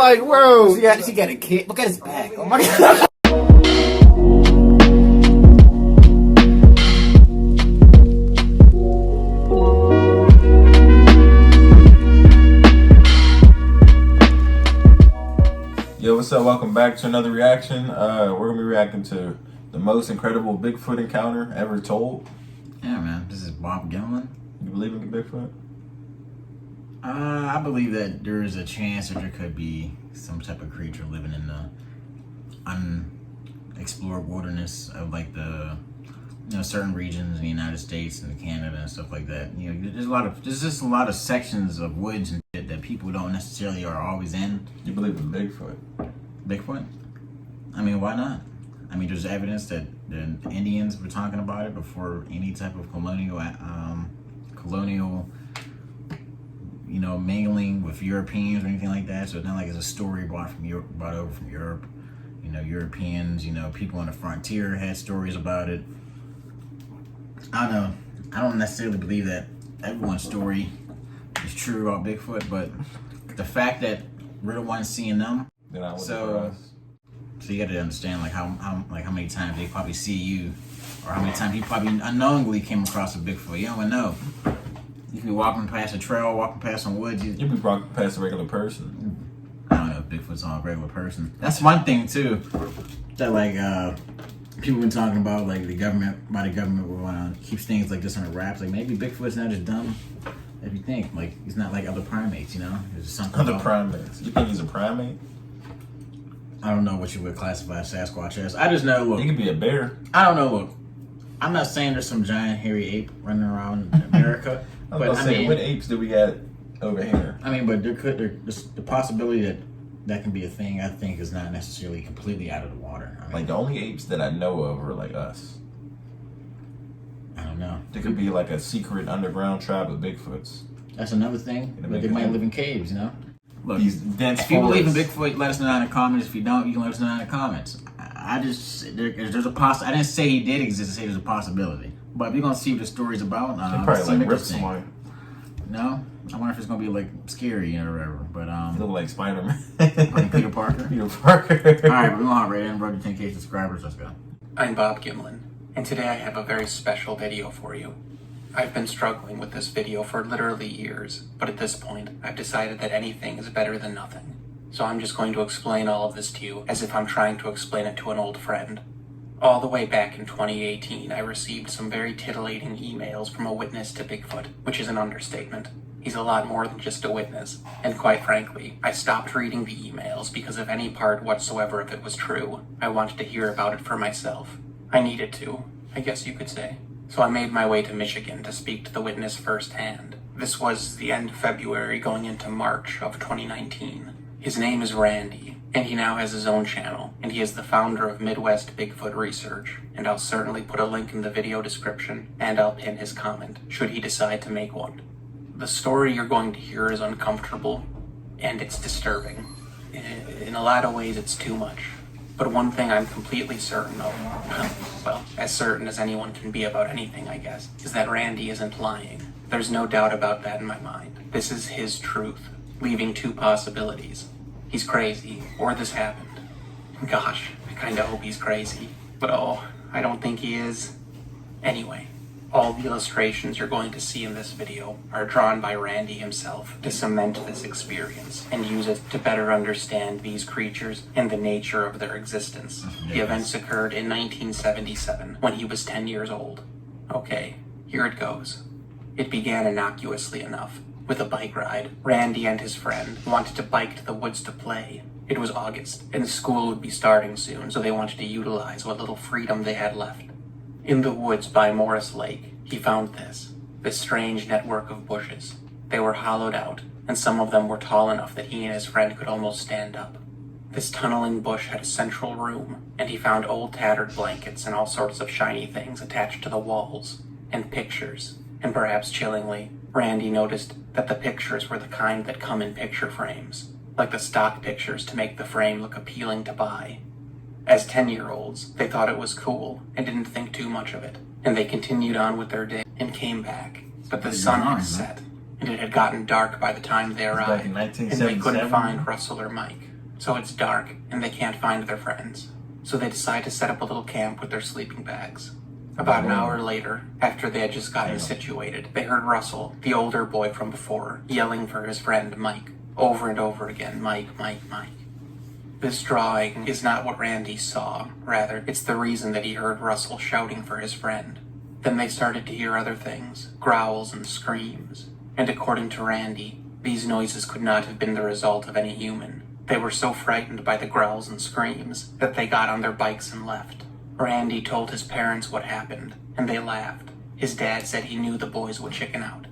like, bro, yeah, she got a kid. Look at his back. Oh my god. Yo, what's up? Welcome back to another reaction. We're gonna be reacting to the most incredible Bigfoot encounter ever told. Yeah, man. This is Bob Gimlin. You believe in Bigfoot? I believe that there is a chance that there could be some type of creature living in the unexplored wilderness of like the certain regions in the United States and Canada and stuff like that. You know, there's just a lot of sections of woods and shit that people don't necessarily are always in. You believe in Bigfoot? Bigfoot? I mean, why not? I mean, there's evidence that the Indians were talking about it before any type of colonial, mingling with Europeans or anything like that. So it's not like it's a story brought over from Europe. You know, Europeans, people on the frontier had stories about it. I don't know. I don't necessarily believe that everyone's story is true about Bigfoot, but the fact that we're the ones seeing them. So you got to understand how many times they probably see you, or how many times you probably unknowingly came across a Bigfoot. You don't even know. You could be walking past a trail, walking past some woods. You could be walking past a regular person. I don't know if Bigfoot's on a regular person. That's one thing too that people been talking about, like the government will want to keep things like this on wraps. Like maybe Bigfoot's not as dumb as you think. Like he's not like other primates, There's something Other primates. You think he's a primate? I don't know what you would classify Sasquatch as. I just know, look. He could be a bear. I don't know, look. I'm not saying there's some giant hairy ape running around in America. I mean, what apes do we got over here? I mean, but there's the possibility that can be a thing, I think, is not necessarily completely out of the water. I mean, like the only apes that I know of are like us. I don't know. There could be like a secret underground tribe of Bigfoots. That's another thing. But they might live in caves, Look, these dense if you believe in Bigfoot, let us know in the comments. If you don't, you can let us know in the comments. There's a I didn't say he did exist. I say there's a possibility. But we're gonna see what the story's about. They probably like rip somebody. No, I wonder if it's gonna be like scary or whatever. But you look like Spider-Man. Like Peter Parker. Peter Parker. All right, we're going right in. We're to 10K subscribers. Let's go. I'm Bob Gimlin, and today I have a very special video for you. I've been struggling with this video for literally years, but at this point, I've decided that anything is better than nothing. So I'm just going to explain all of this to you as if I'm trying to explain it to an old friend. All the way back in 2018, I received some very titillating emails from a witness to Bigfoot, which is an understatement. He's a lot more than just a witness, and quite frankly, I stopped reading the emails because of any part whatsoever of it was true. I wanted to hear about it for myself. I needed to, I guess you could say. So I made my way to Michigan to speak to the witness firsthand. This was the end of February going into March of 2019. His name is Randy, and he now has his own channel, and he is the founder of Midwest Bigfoot Research, and I'll certainly put a link in the video description, and I'll pin his comment, should he decide to make one. The story you're going to hear is uncomfortable, and it's disturbing. In a lot of ways, it's too much. But one thing I'm completely certain of, well, as certain as anyone can be about anything, I guess, is that Randy isn't lying. There's no doubt about that in my mind. This is his truth, leaving two possibilities. He's crazy, or this happened. Gosh, I kinda hope he's crazy. But I don't think he is. Anyway, all the illustrations you're going to see in this video are drawn by Randy himself to cement this experience and use it to better understand these creatures and the nature of their existence. The events occurred in 1977 when he was 10 years old. Okay, here it goes. It began innocuously enough. With a bike ride, Randy and his friend wanted to bike to the woods to play. It was August, and school would be starting soon, so they wanted to utilize what little freedom they had left. In the woods by Morris Lake, he found this strange network of bushes. They were hollowed out, and some of them were tall enough that he and his friend could almost stand up. This tunneling bush had a central room, and he found old tattered blankets and all sorts of shiny things attached to the walls, and pictures. And perhaps chillingly, Randy noticed that the pictures were the kind that come in picture frames, like the stock pictures to make the frame look appealing to buy. As 10-year-olds, they thought it was cool and didn't think too much of it, and they continued on with their day and came back. But the sun had set, and it had gotten dark by the time they arrived, and they couldn't find Russell or Mike. so it's dark and they can't find their friends. So they decide to set up a little camp with their sleeping bags. About an hour later, after they had just gotten situated, they heard Russell, the older boy from before, yelling for his friend Mike, over and over again, Mike, Mike, Mike. This drawing is not what Randy saw, rather, it's the reason that he heard Russell shouting for his friend. Then they started to hear other things, growls and screams, and according to Randy, these noises could not have been the result of any human. They were so frightened by the growls and screams that they got on their bikes and left. Randy told his parents what happened, and they laughed. His dad said he knew the boys would chicken out.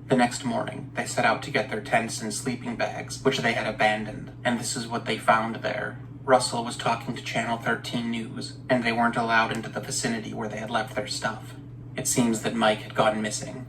The next morning, they set out to get their tents and sleeping bags, which they had abandoned, and this is what they found there. Russell was talking to Channel 13 News, and they weren't allowed into the vicinity where they had left their stuff. It seems that Mike had gone missing.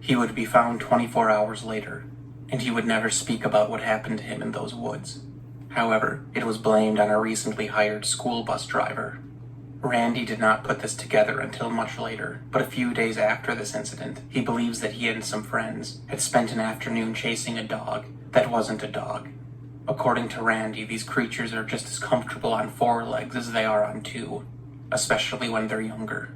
He would be found 24 hours later, and he would never speak about what happened to him in those woods. However, it was blamed on a recently hired school bus driver. Randy did not put this together until much later, but a few days after this incident, he believes that he and some friends had spent an afternoon chasing a dog that wasn't a dog. According to Randy, these creatures are just as comfortable on 4 legs as they are on 2, especially when they're younger.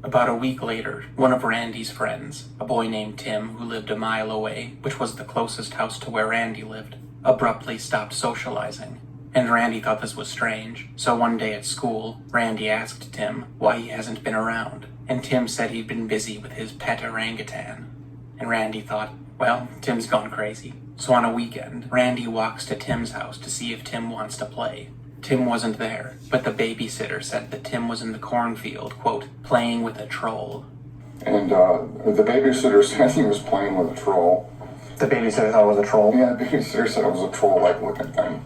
About a week later, one of Randy's friends, a boy named Tim who lived a mile away, which was the closest house to where Randy lived, abruptly stopped socializing. And Randy thought this was strange, so one day at school, Randy asked Tim why he hasn't been around, and Tim said he'd been busy with his pet orangutan. And Randy thought, well, Tim's gone crazy. So on a weekend, Randy walks to Tim's house to see if Tim wants to play. Tim wasn't there, but the babysitter said that Tim was in the cornfield, quote, playing with a troll. And the babysitter said he was playing with a troll. The babysitter thought it was a troll? Yeah, the babysitter said it was a troll-like looking thing.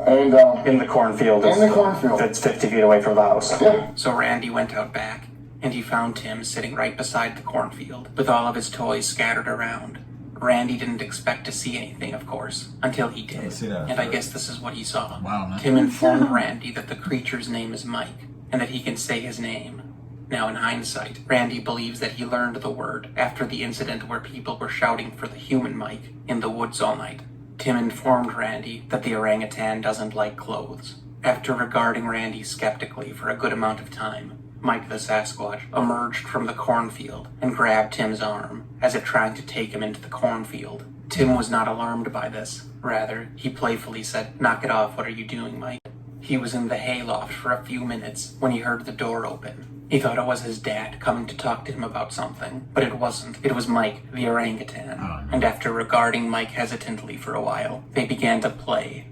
And in the cornfield. In the cornfield. That's 50 feet away from the house. Yeah. So Randy went out back, and he found Tim sitting right beside the cornfield, with all of his toys scattered around. Randy didn't expect to see anything, of course, until he did. And I guess this is what he saw. Wow, man. Tim informed Randy that the creature's name is Mike, and that he can say his name. Now, in hindsight, Randy believes that he learned the word after the incident where people were shouting for the human Mike in the woods all night. Tim informed Randy that the orangutan doesn't like clothes. After regarding Randy skeptically for a good amount of time, Mike the Sasquatch emerged from the cornfield and grabbed Tim's arm, as if trying to take him into the cornfield. Tim was not alarmed by this. Rather, he playfully said, "Knock it off, what are you doing, Mike?" He was in the hayloft for a few minutes when he heard the door open. He thought it was his dad coming to talk to him about something, but it wasn't. It was Mike, the orangutan. Oh, no. And after regarding Mike hesitantly for a while, they began to play.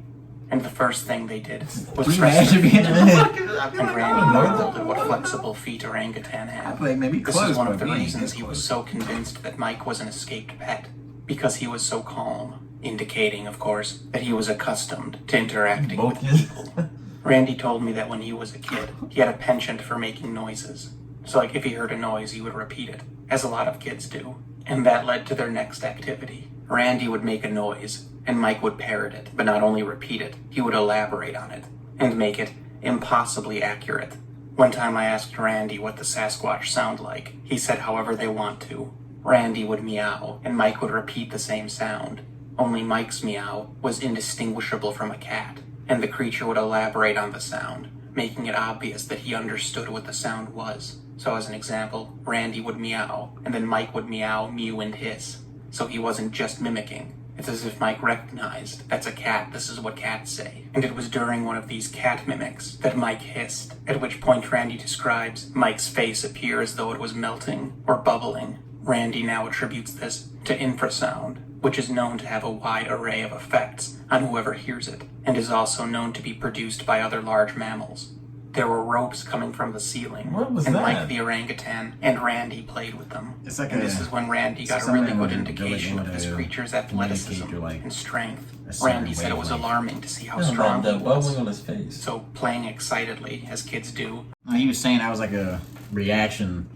And the first thing they did was Can you press imagine being in that? and Randy marveled at what flexible feet orangutan I have. feel like maybe This close, is one of but the we ain't reasons this he was close. so convinced that Mike was an escaped pet, because he was so calm, indicating, of course, that he was accustomed to interacting Both with is. people. Randy told me that when he was a kid, he had a penchant for making noises. So like if he heard a noise, he would repeat it, as a lot of kids do. And that led to their next activity. Randy would make a noise, and Mike would parrot it, but not only repeat it, he would elaborate on it, and make it impossibly accurate. One time I asked Randy what the Sasquatch sound like. He said however they want to. Randy would meow, and Mike would repeat the same sound. Only Mike's meow was indistinguishable from a cat, and the creature would elaborate on the sound, making it obvious that he understood what the sound was. So as an example, Randy would meow, and then Mike would meow, mew, and hiss. So he wasn't just mimicking. It's as if Mike recognized, that's a cat, this is what cats say. And it was during one of these cat mimics that Mike hissed, at which point Randy describes Mike's face appear as though it was melting or bubbling. Randy now attributes this to infrasound, which is known to have a wide array of effects on whoever hears it, and is also known to be produced by other large mammals. There were ropes coming from the ceiling, What was and that? Mike the orangutan and Randy played with them. It's like and a- this is when Randy got a something really good would indication really of this would, creature's communicate athleticism your, like, and strength. a certain Randy said it was wavelength. alarming to see how That strong he bubbling was. on his face. So playing excitedly, as kids do, He was saying that was like a reaction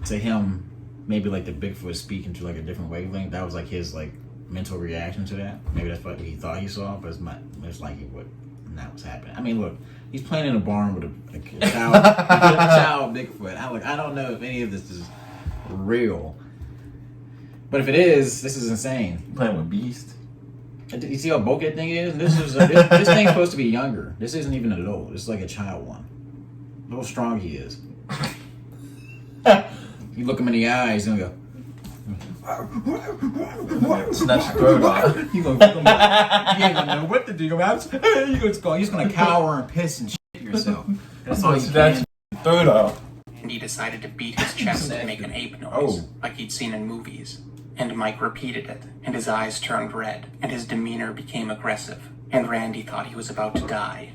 to him, maybe like the Bigfoot speaking to like a different wavelength. That was like his like mental reaction to that. Maybe that's what he thought he saw, but it's like it would not what's happening. I mean, look, he's playing in a barn with a child, a child Bigfoot. I don't know if any of this is real, but if it is, this is insane. Playing with Beast. You see how bulky that thing is? This thing's supposed to be younger. This isn't even an adult. It's like a child one. Look how strong he is. You look him in the eyes and go. Snatch your throat off. You ain't gonna know what to do. You're gonna cower and piss and shit yourself. That's all you Snatch can. your throat off. And he decided to beat his chest and make an ape noise, like he'd seen in movies. And Mike repeated it, and his eyes turned red, and his demeanor became aggressive, and Randy thought he was about to die.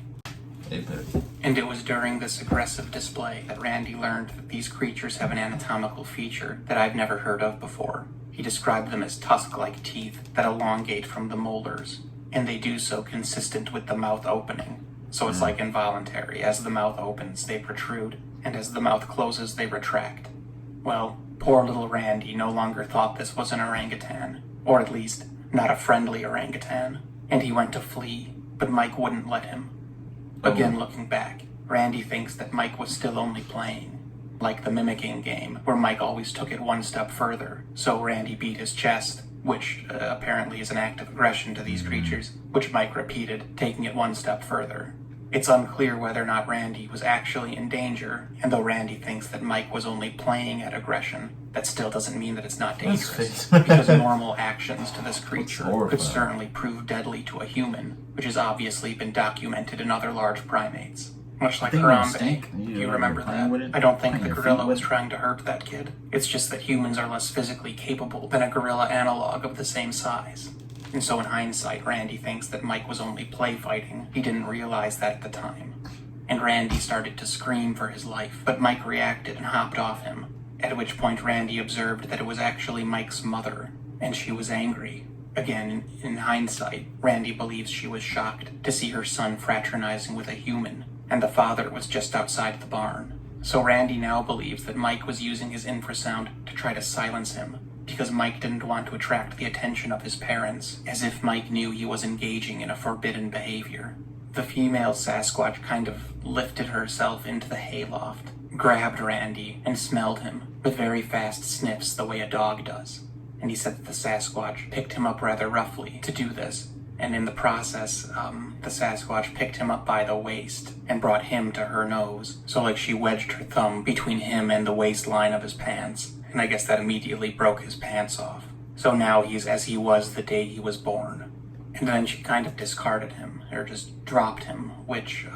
And it was during this aggressive display that Randy learned that these creatures have an anatomical feature that I've never heard of before. He described them as tusk-like teeth that elongate from the molars, and they do so consistent with the mouth opening. So it's like involuntary. As the mouth opens, they protrude, and as the mouth closes, they retract. Well, poor little Randy no longer thought this was an orangutan, or at least, not a friendly orangutan, and he went to flee, but Mike wouldn't let him. Again, looking back, Randy thinks that Mike was still only playing, like the mimicking game, where Mike always took it one step further, so Randy beat his chest, which apparently is an act of aggression to these creatures, which Mike repeated, taking it one step further. It's unclear whether or not Randy was actually in danger, and though Randy thinks that Mike was only playing at aggression, that still doesn't mean that it's not dangerous, because normal actions to this creature could certainly prove deadly to a human, which has obviously been documented in other large primates. Much like Harambe. You remember that? I don't think the gorilla was trying to hurt that kid. It's just that humans are less physically capable than a gorilla analog of the same size. And so in hindsight, Randy thinks that Mike was only play fighting. He didn't realize that at the time. And Randy started to scream for his life, but Mike reacted and hopped off him, at which point Randy observed that it was actually Mike's mother, and she was angry. Again, in hindsight, Randy believes she was shocked to see her son fraternizing with a human, and the father was just outside the barn. So Randy now believes that Mike was using his infrasound to try to silence him, because Mike didn't want to attract the attention of his parents, as if Mike knew he was engaging in a forbidden behavior. The female Sasquatch kind of lifted herself into the hayloft, grabbed Randy, and smelled him, with very fast sniffs the way a dog does. And he said that the Sasquatch picked him up rather roughly to do this, and in the process, the Sasquatch picked him up by the waist and brought him to her nose, so like she wedged her thumb between him and the waistline of his pants, and I guess that immediately broke his pants off. So now he's as he was the day he was born. And then she kind of discarded him, or just dropped him, which,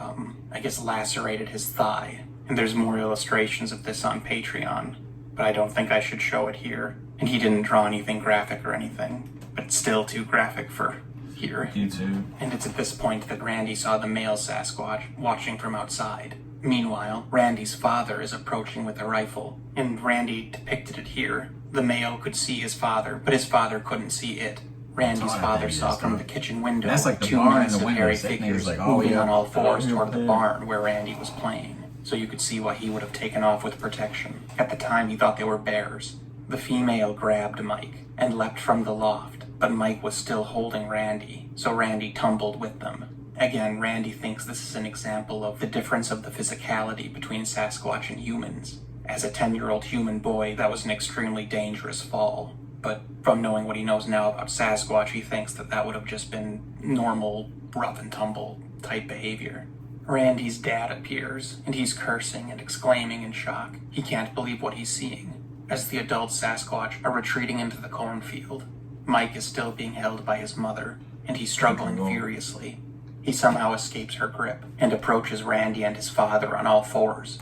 I guess lacerated his thigh. And there's more illustrations of this on Patreon, but I don't think I should show it here. And he didn't draw anything graphic or anything, but it's still too graphic for here. YouTube. And it's at this point that Randy saw the male Sasquatch watching from outside. Meanwhile, Randy's father is approaching with a rifle, and Randy depicted it here. The male could see his father, but his father couldn't see it. Randy's father saw from the kitchen window like two massive hairy figures moving on all fours toward the barn where Randy was playing, so you could see why he would have taken off with protection. At the time, he thought they were bears. The female grabbed Mike and leapt from the loft, but Mike was still holding Randy, so Randy tumbled with them. Again, Randy thinks this is an example of the difference of the physicality between Sasquatch and humans. As a 10-year-old human boy, that was an extremely dangerous fall. But from knowing what he knows now about Sasquatch, he thinks that that would have just been normal, rough and tumble type behavior. Randy's dad appears, and he's cursing and exclaiming in shock. He can't believe what he's seeing. As the adult Sasquatch are retreating into the cornfield, Mike is still being held by his mother, and he's struggling furiously. He somehow escapes her grip and approaches Randy and his father on all fours.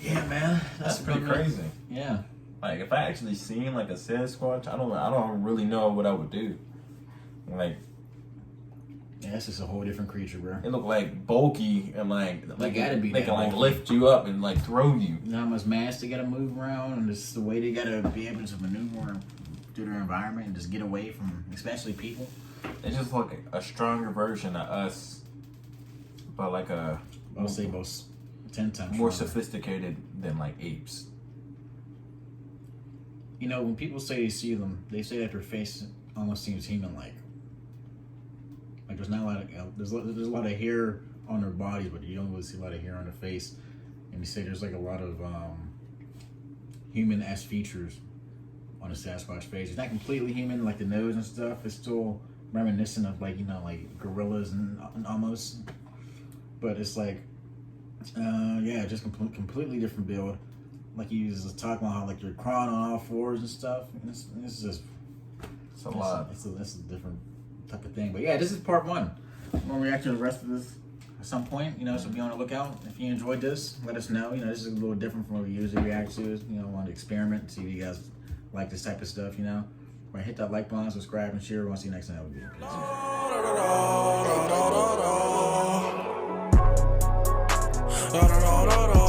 Yeah, man, That's pretty crazy. Yeah. Like, if I actually seen like a Sasquatch, I don't really know what I would do. Like, yeah, it's just a whole different creature, bro. it look like bulky and They gotta be they that can like bulky. lift you up and like throw you. Not much mass they gotta move around, and just the way they gotta be able to maneuver through their environment and just get away from, especially people. It's just like a stronger version of us, but like a I'll say most 10 times more stronger. sophisticated than like apes. You know, when people say they see them, they say that their face almost seems human-like. Like there's not a lot of there's a lot of hair on their bodies, but you don't really see a lot of hair on their face. And you say there's like a lot of human-esque features on the Sasquatch face. It's not completely human, like the nose and stuff. It's still reminiscent of like, you know, like gorillas and almost, but it's like, yeah, just completely different build. Like he was talking about how like you're crawling on all fours and stuff. And it's just, It's a lot. It's a different type of thing. But yeah, this is part one. I'm gonna react to the rest of this at some point, you know, so be on the lookout. If you enjoyed this, let us know. You know, this is a little different from what we usually react to. You know, want to experiment, see if you guys like this type of stuff, you know. Right, hit that like button, subscribe, and share. We'll see you next time. Peace.